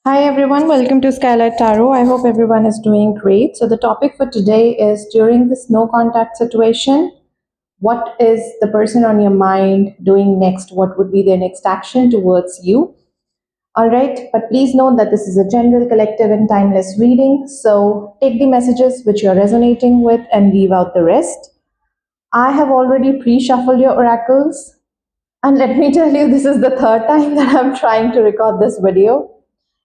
Hi everyone, welcome to Skylight Tarot. I hope everyone is doing great. So, the topic for today is during this no contact situation, what is the person on your mind doing next? What would be their next action towards you? All right, but please note that this is a general, collective, and timeless reading. So, take the messages which you're resonating with and leave out the rest. I have already pre shuffled your oracles. And let me tell you, this is the third time that I'm trying to record this video.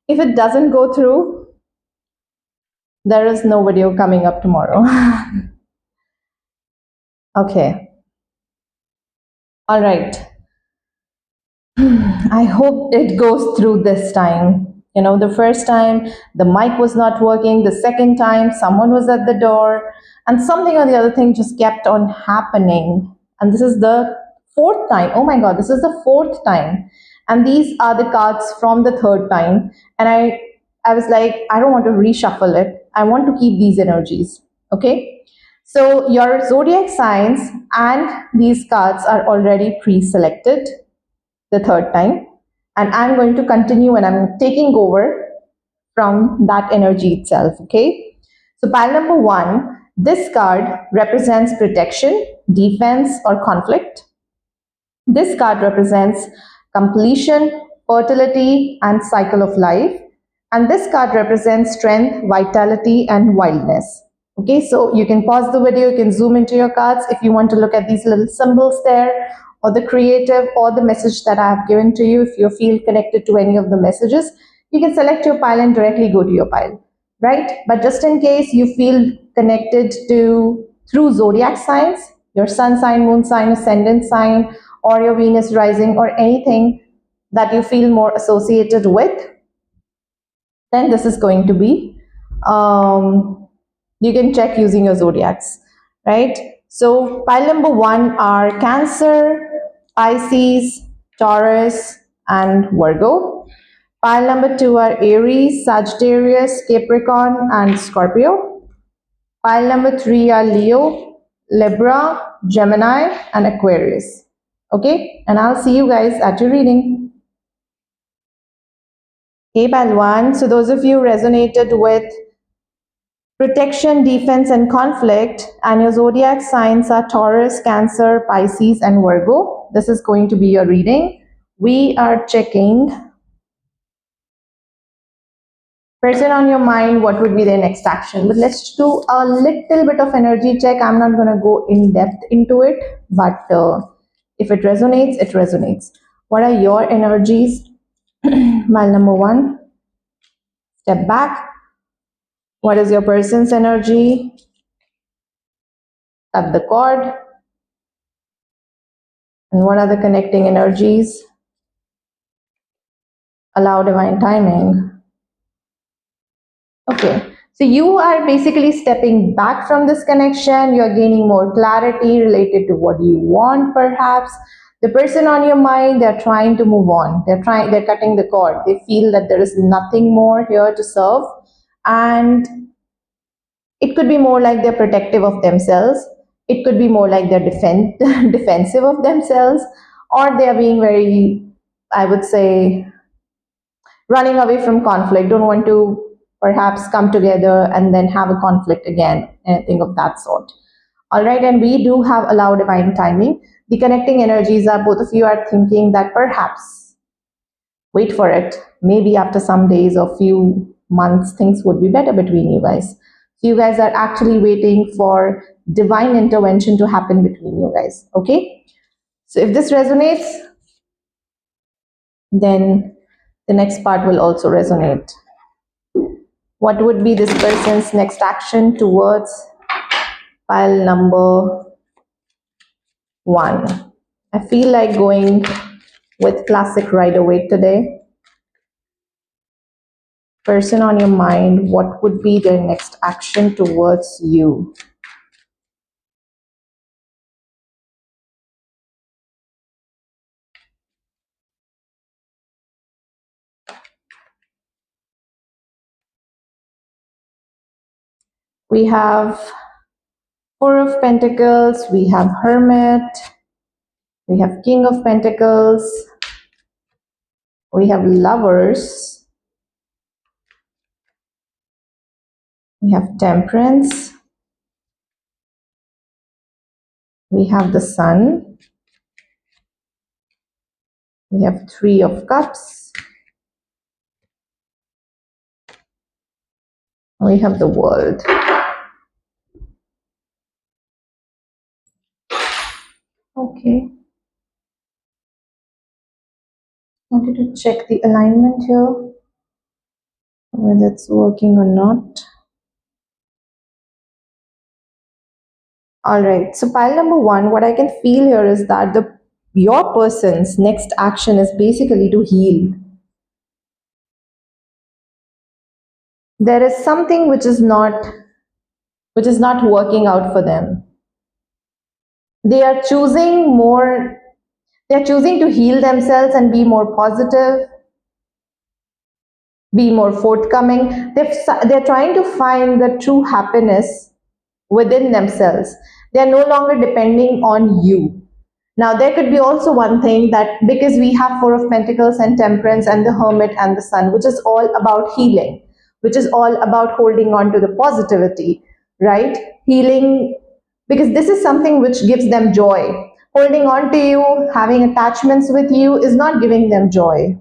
If it doesn't go through, there is no video coming up tomorrow. Okay. All right. I hope it goes through this time. The first time the mic was not working, the second time someone was at the door, and something or the other thing just kept on happening. And this is the fourth time. Oh my God, this is the fourth time. And these are the cards from the third time. And I was like, I don't want to reshuffle it. I want to keep these energies. Okay. So your zodiac signs and these cards are already pre-selected the third time, and I'm going to continue and I'm taking over from that energy itself. Okay, so pile number one, this card represents protection, defense, or conflict. This card represents completion, fertility, and cycle of life. And this card represents strength, vitality, and wildness. Okay, so you can pause the video, you can zoom into your cards if you want to look at these little symbols there, or the creative, or the message that I have given to you. If you feel connected to any of the messages, you can select your pile and directly go to your pile, right? But just in case you feel connected to through zodiac signs, your sun sign, moon sign, ascendant sign, or your Venus rising, or anything that you feel more associated with, then this is going to be, you can check using your zodiacs, right? So pile number one are Cancer, Pisces, Taurus, and Virgo. Pile number two are Aries, Sagittarius, Capricorn, and Scorpio. Pile number three are Leo, Libra, Gemini, and Aquarius. Okay, and I'll see you guys at your reading. Hey Palwan, so those of you resonated with protection, defense, and conflict, and your zodiac signs are Taurus, Cancer, Pisces, and Virgo, this is going to be your reading. We are checking person on your mind, what would be their next action. But let's do a little bit of energy check. I'm not going to go in depth into it, but if it resonates, it resonates. What are your energies? Mile number one, step back. What is your person's energy? Cut the cord. And what are the connecting energies? Allow divine timing. Okay, so you are basically stepping back from this connection. You're gaining more clarity related to what you want, perhaps. The person on your mind, they're trying to move on. They're cutting the cord. They feel that there is nothing more here to serve. And it could be more like they're protective of themselves. It could be more like they're defensive of themselves, or they are being very, I would say, running away from conflict, don't want to perhaps come together and then have a conflict again, anything of that sort. All right, and we do have allow divine timing. The connecting energies are both of you are thinking that perhaps, wait for it, maybe after some days or few months, things would be better between you guys. So you guys are actually waiting for divine intervention to happen between you guys, okay? So if this resonates, then the next part will also resonate. What would be this person's next action towards pile number one? I feel like going with classic Rider-Waite today. Person on your mind, what would be their next action towards you? We have Four of Pentacles, we have Hermit, we have King of Pentacles, we have Lovers, We have Temperance. We have the Sun. We have Three of Cups. We have the World. Okay. Wanted to check the alignment here, whether it's working or not. All right. So pile number one, what I can feel here is that the your person's next action is basically to heal. There is something which is not working out for them. They are choosing more, they're choosing to heal themselves and be more positive, be more forthcoming. They're trying to find the true happiness within themselves. They're no longer depending on you. Now, there could be also one thing that because we have Four of Pentacles and Temperance and the Hermit and the Sun, which is all about healing, which is all about holding on to the positivity, right? Healing, because this is something which gives them joy. Holding on to you, having attachments with you is not giving them joy.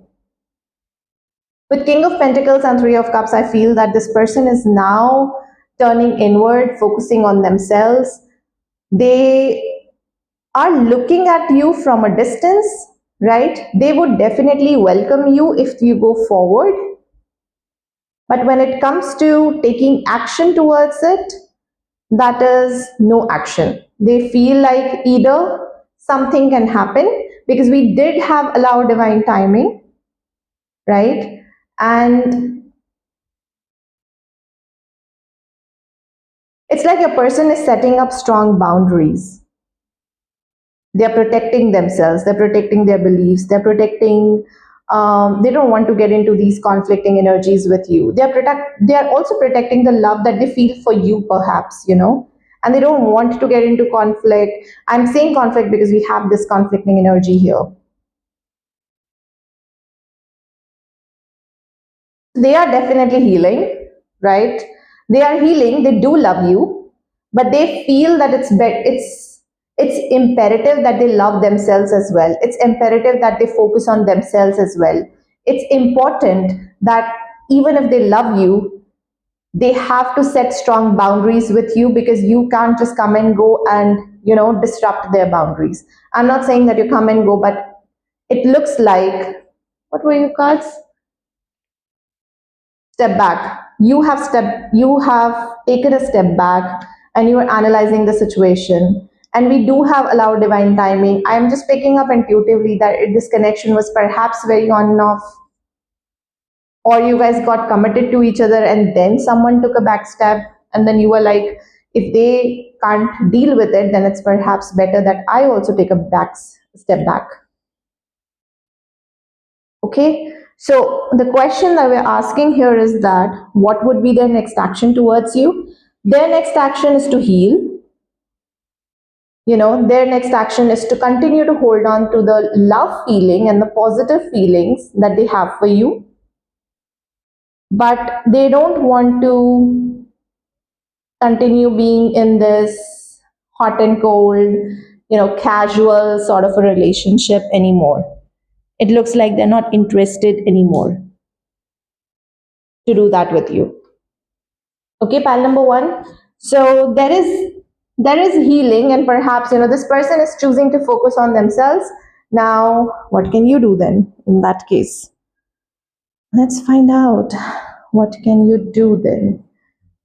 With King of Pentacles and Three of Cups, I feel that this person is now turning inward, focusing on themselves. They are looking at you from a distance, right? They would definitely welcome you if you go forward. But when it comes to taking action towards it, that is no action. They feel like either something can happen because we did have allow divine timing, right? And it's like a person is setting up strong boundaries. They're protecting themselves, they're protecting their beliefs, they're protecting, they don't want to get into these conflicting energies with you. They're also protecting the love that they feel for you, perhaps, and they don't want to get into conflict. I'm saying conflict because we have this conflicting energy here. They are definitely healing, right? They are healing, they do love you, but they feel that it's imperative that they love themselves as well. It's imperative that they focus on themselves as well. It's important that even if they love you, they have to set strong boundaries with you, because you can't just come and go and disrupt their boundaries. I'm not saying that you come and go, but it looks like, what were your cards? Step back. You have taken a step back and you are analyzing the situation. And we do have allowed divine timing. I'm just picking up intuitively that this connection was perhaps very on and off, or you guys got committed to each other and then someone took a back step, and then you were like, if they can't deal with it, then it's perhaps better that I also take a back step back. Okay, so the question that we're asking here is that what would be their next action towards you? Their next action is to heal. Their next action is to continue to hold on to the love feeling and the positive feelings that they have for you. But they don't want to continue being in this hot and cold, casual sort of a relationship anymore. It looks like they're not interested anymore to do that with you. Okay, pile number one. So there is healing, and perhaps this person is choosing to focus on themselves. Now, what can you do then in that case? Let's find out. What can you do then?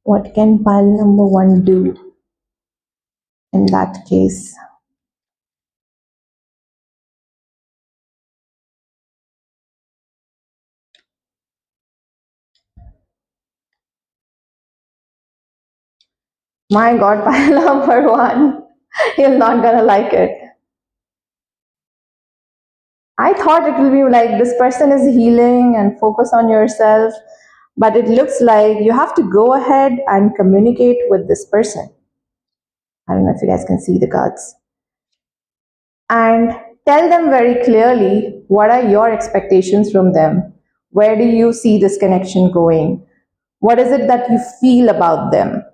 What can pile number one do in that case? My God, pile number one, you're not gonna like it. I thought it will be like this person is healing and focus on yourself, but it looks like you have to go ahead and communicate with this person. I don't know if you guys can see the cards. And tell them very clearly what are your expectations from them. Where do you see this connection going? What is it that you feel about them?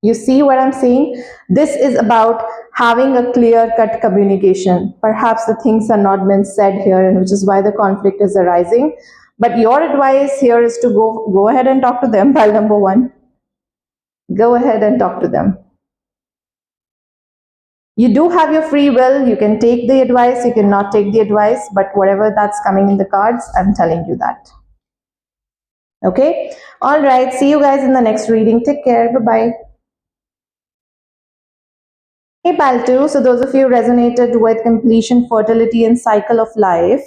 You see what I'm saying? This is about having a clear cut communication. Perhaps the things are not been said here, and which is why the conflict is arising. But your advice here is to go ahead and talk to them. Pile number one, go ahead and talk to them. You do have your free will. You can take the advice, you cannot take the advice, but whatever that's coming in the cards, I'm telling you that. Okay? All right. See you guys in the next reading. Take care. Bye bye. Hey, pal 2. So, those of you resonated with completion, fertility, and cycle of life,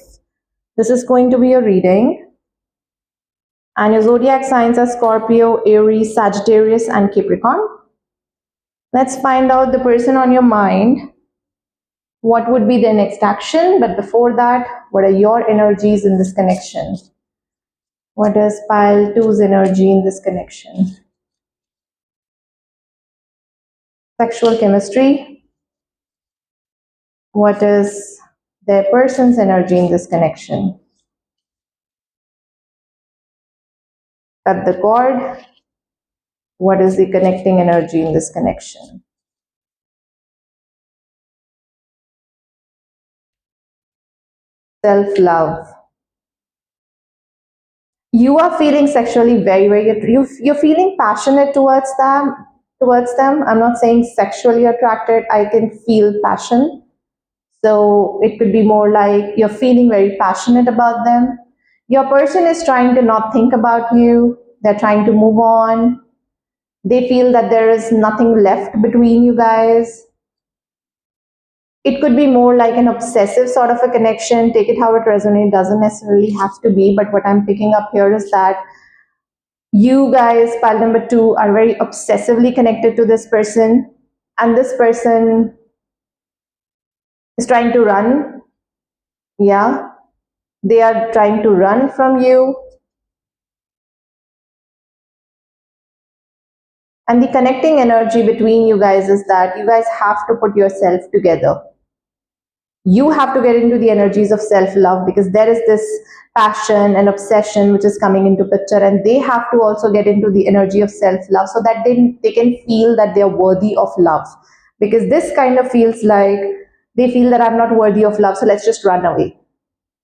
this is going to be a reading. And your zodiac signs are Scorpio, Aries, Sagittarius, and Capricorn. Let's find out the person on your mind. What would be their next action? But before that, what are your energies in this connection? What is pile 2's energy in this connection? Sexual chemistry. What is their person's energy in this connection? Cut the cord. What is the connecting energy in this connection? Self-love. You are feeling sexually you're feeling passionate towards them. I'm not saying sexually attracted. I can feel passion. So it could be more like you're feeling very passionate about them. Your person is trying to not think about you. They're trying to move on. They feel that there is nothing left between you guys. It could be more like an obsessive sort of a connection. Take it how it resonates. Doesn't necessarily have to be. But what I'm picking up here is that you guys, pile number 2, are very obsessively connected to this person. And this person is trying to run. Yeah. They are trying to run from you. And the connecting energy between you guys is that you guys have to put yourself together. You have to get into the energies of self-love because there is this passion and obsession which is coming into picture, and they have to also get into the energy of self-love so that they can feel that they're worthy of love, because this kind of feels like they feel that I'm not worthy of love, so let's just run away.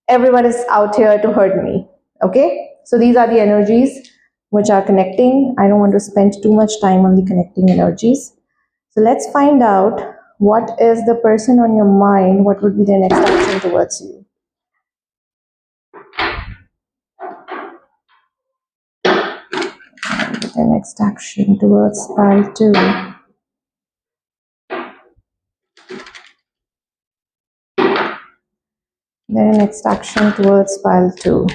Everyone is out here to hurt me. Okay, so these are the energies which are connecting. I don't want to spend too much time on the connecting energies. So let's find out what is the person on your mind, what would be their next action towards you. Their next action towards pile 2. Their next action towards pile 2.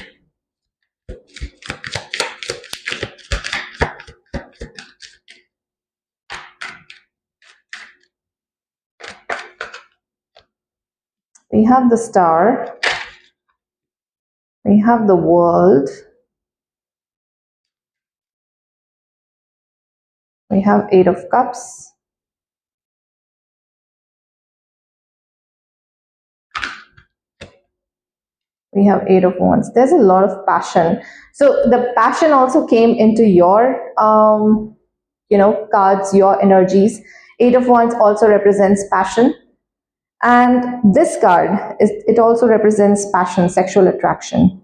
We have the Star. We have the World. We have 8 of Cups. We have 8 of Wands. There's a lot of passion. So the passion also came into your, cards, your energies. 8 of Wands also represents passion. And this card, it also represents passion, sexual attraction.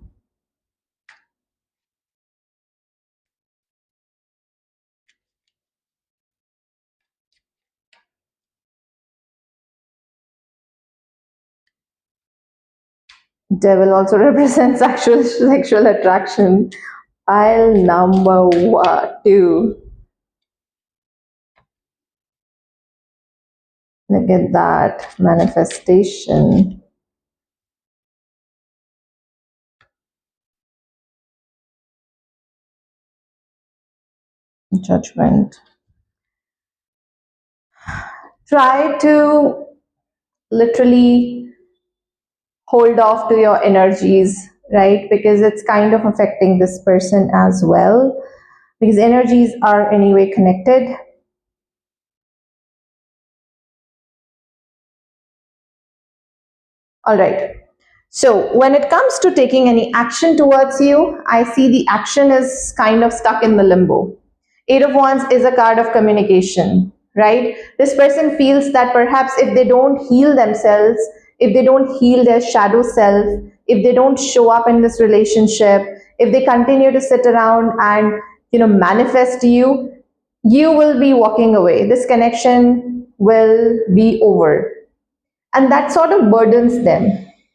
Devil also represents sexual attraction. Pile number 2. Look at that manifestation. Judgment. Try to literally hold off to your energies, right? Because it's kind of affecting this person as well. Because energies are anyway connected. All right. So when it comes to taking any action towards you, I see the action is kind of stuck in the limbo. Eight of Wands is a card of communication, right? This person feels that perhaps if they don't heal themselves, if they don't heal their shadow self, if they don't show up in this relationship, if they continue to sit around and manifest you, you will be walking away. This connection will be over, and that sort of burdens them,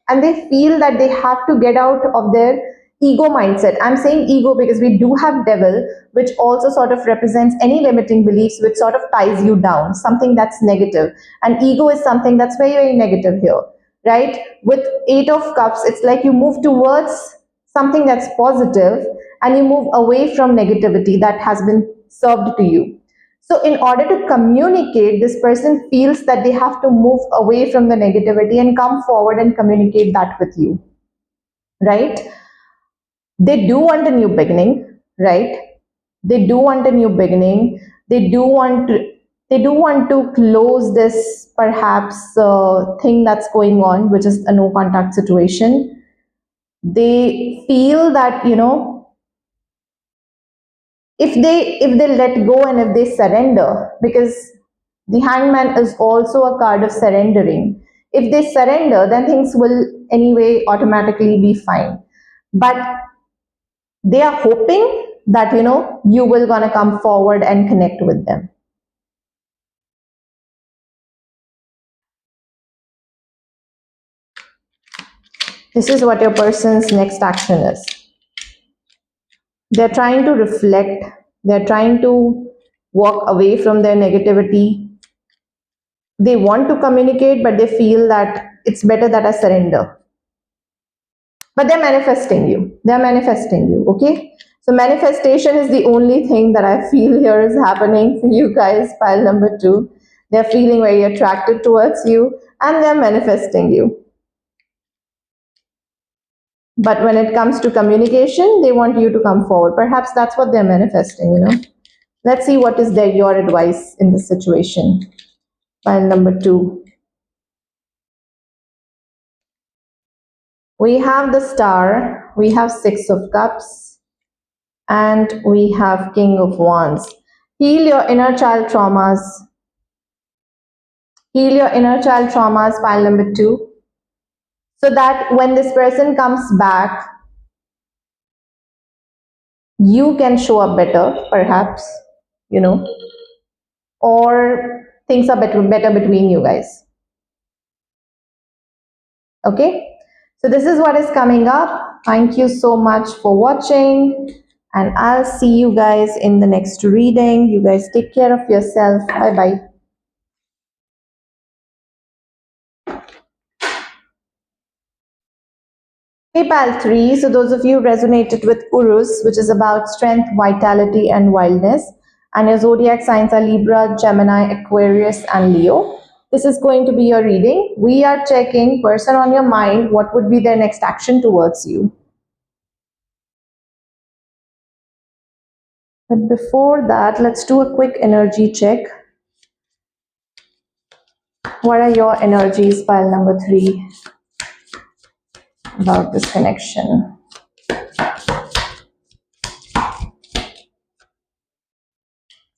and they feel that they have to get out of their ego mindset. I'm saying ego because we do have devil, which also sort of represents any limiting beliefs which sort of ties you down, something that's negative. And ego is something that's very, very negative here, right? With eight of cups, it's like you move towards something that's positive, and you move away from negativity that has been served to you. So, in order to communicate, this person feels that they have to move away from the negativity and come forward and communicate that with you, right? They do want a new beginning, right? They do want a new beginning. They do want to. They do want to close this perhaps thing that's going on, which is a no contact situation. They feel that if they let go and if they surrender, because the hangman is also a card of surrendering. If they surrender, then things will anyway automatically be fine. But they are hoping that you will gonna come forward and connect with them. This is what your person's next action is. They're trying to reflect, they're trying to walk away from their negativity. They want to communicate, but they feel that it's better that I surrender. But they're manifesting you. They're manifesting you, okay? So manifestation is the only thing that I feel here is happening for you guys, pile number two. They're feeling very attracted towards you, and they're manifesting you. But when it comes to communication, they want you to come forward. Perhaps that's what they're manifesting. Let's see what is your advice in this situation. Pile number two. We have the star, we have six of cups, and we have king of wands. Heal your inner child traumas. Heal your inner child traumas, pile number two, so that when this person comes back, you can show up better, perhaps, you know, or things are better between you guys. Okay, so this is what is coming up. Thank you so much for watching, and I'll see you guys in the next reading. You guys take care of yourself. Bye bye. PayPal 3. So those of you resonated with Urus, which is about strength, vitality, and wildness, and your zodiac signs are Libra, Gemini, Aquarius, and Leo. This is going to be your reading. We are checking person on your mind, what would be their next action towards you. But before that, let's do a quick energy check. What are your energies, pile number 3, about this connection?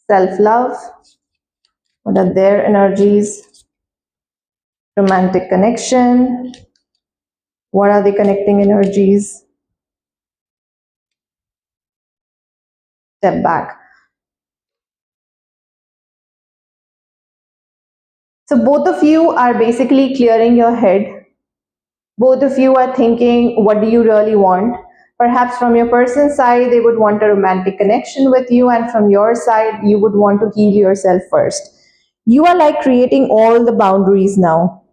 Self-love. What are their energies? Romantic connection. What are the connecting energies? Step back. So both of you are basically clearing your head. Both of you are thinking, what do you really want? Perhaps from your person's side, they would want a romantic connection with you, and from your side, you would want to heal yourself first. You are like creating all the boundaries now.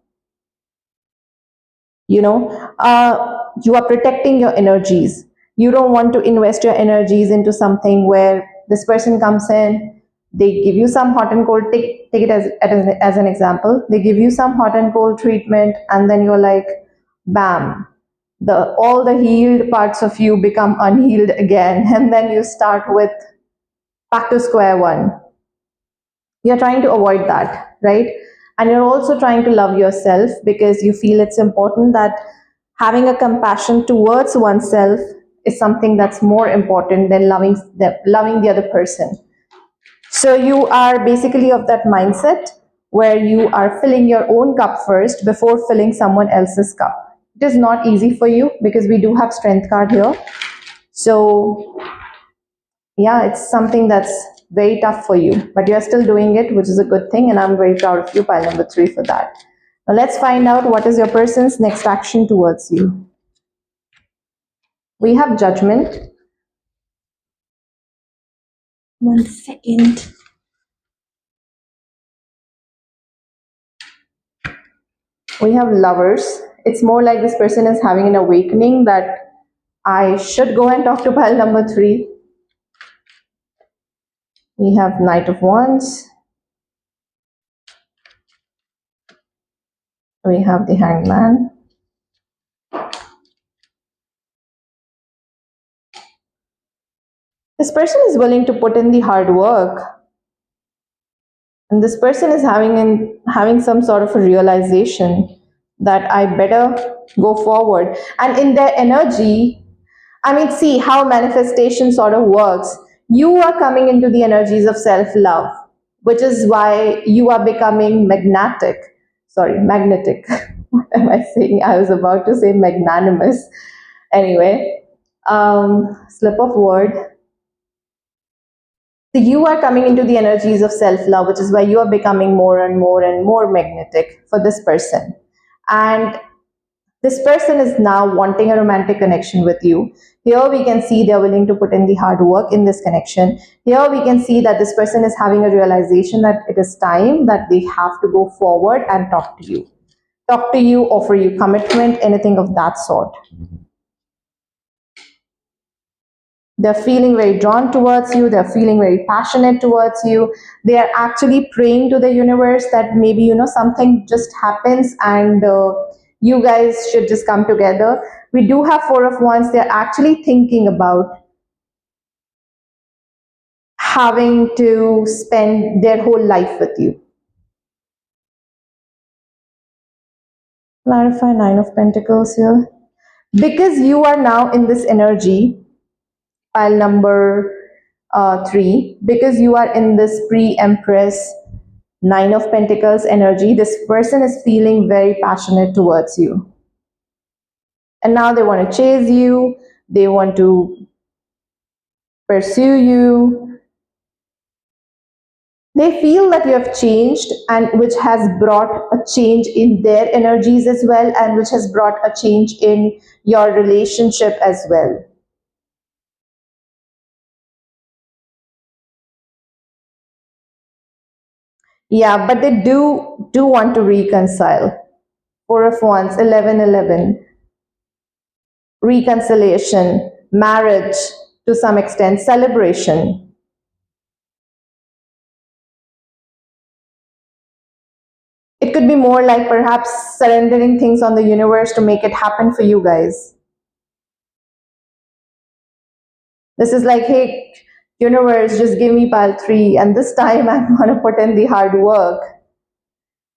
You are protecting your energies. You don't want to invest your energies into something where this person comes in, they give you some hot and cold, take it as an example, they give you some hot and cold treatment, and then you're like, bam, all the healed parts of you become unhealed again, and then you start with back to square one. You're trying to avoid that, right? And you're also trying to love yourself, because you feel it's important that Having a compassion towards oneself is something that's more important than loving the other person. So you are basically of that mindset where you are filling your own cup first before filling someone else's cup. It is not easy for you because we do have strength card here. So yeah, it's something that's very tough for you, but you're still doing it, which is a good thing, and I'm very proud of you, pile number 3, for that. Now let's find out what is your person's next action towards you. We have judgment. One second. We have lovers. It's more like this person is having an awakening that I should go and talk to pile number 3. We have Knight of Wands. We have the Hangman. This person is willing to put in the hard work. And this person is having some sort of a realization that I better go forward. And in their energy, I mean, see how manifestation sort of works. You are coming into the energies of self-love, which is why you are becoming magnetic. Sorry, magnetic. What am I saying? I was about to say magnanimous. Anyway, slip of word. So you are coming into the energies of self-love, which is why you are becoming more and more and more magnetic for this person. And this person is now wanting a romantic connection with you. Here we can see they're willing to put in the hard work in this connection. Here we can see that this person is having a realization that it is time that they have to go forward and talk to you. Talk to you, offer you commitment, anything of that sort. They're feeling very drawn towards you. They're feeling very passionate towards you. They are actually praying to the universe that maybe, something just happens and you guys should just come together. We do have Four of Wands. They're actually thinking about having to spend their whole life with you. Clarify Nine of Pentacles here. Because you are now in this energy, pile number 3, because you are in this pre-Empress Nine of Pentacles energy, this person is feeling very passionate towards you. And now they want to chase you, they want to pursue you. They feel that you have changed, and which has brought a change in their energies as well, and which has brought a change in your relationship as well. Yeah, but they do want to reconcile. Four of Wands, 11, reconciliation, marriage, to some extent, celebration. It could be more like perhaps surrendering things on the universe to make it happen for you guys. This is like, hey, universe, just give me pile 3, and this time I'm going to put in the hard work.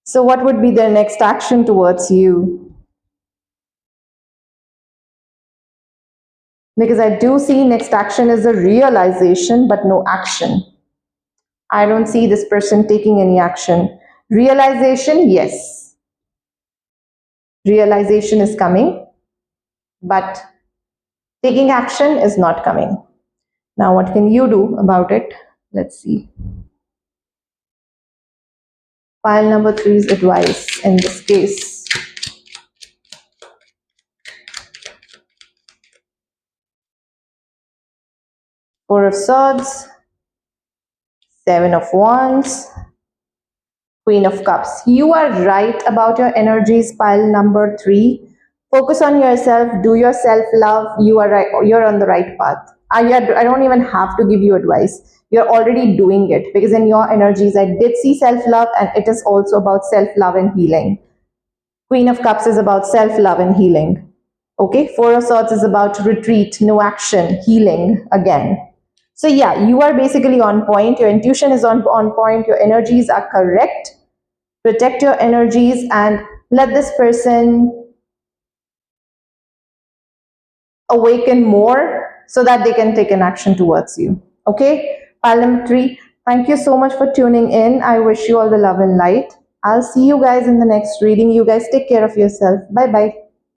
So what would be their next action towards you? Because I do see next action is a realization, but no action. I don't see this person taking any action. Realization, yes. Realization is coming, but taking action is not coming. Now, what can you do about it? Let's see. Pile number 3's advice in this case. Four of Swords, Seven of Wands, Queen of Cups. You are right about your energies, pile number 3. Focus on yourself, do your self-love. You are right, you're on the right path. I don't even have to give you advice. You're already doing it, because in your energies, I did see self-love, and it is also about self-love and healing. Queen of Cups is about self-love and healing. Okay, Four of Swords is about retreat, no action, healing again. So yeah, you are basically on point. Your intuition is on point. Your energies are correct. Protect your energies and let this person awaken more so that they can take an action towards you. Okay, Parliamentary, thank you so much for tuning in. I wish you all the love and light. I'll see you guys in the next reading. You guys take care of yourself. Bye bye.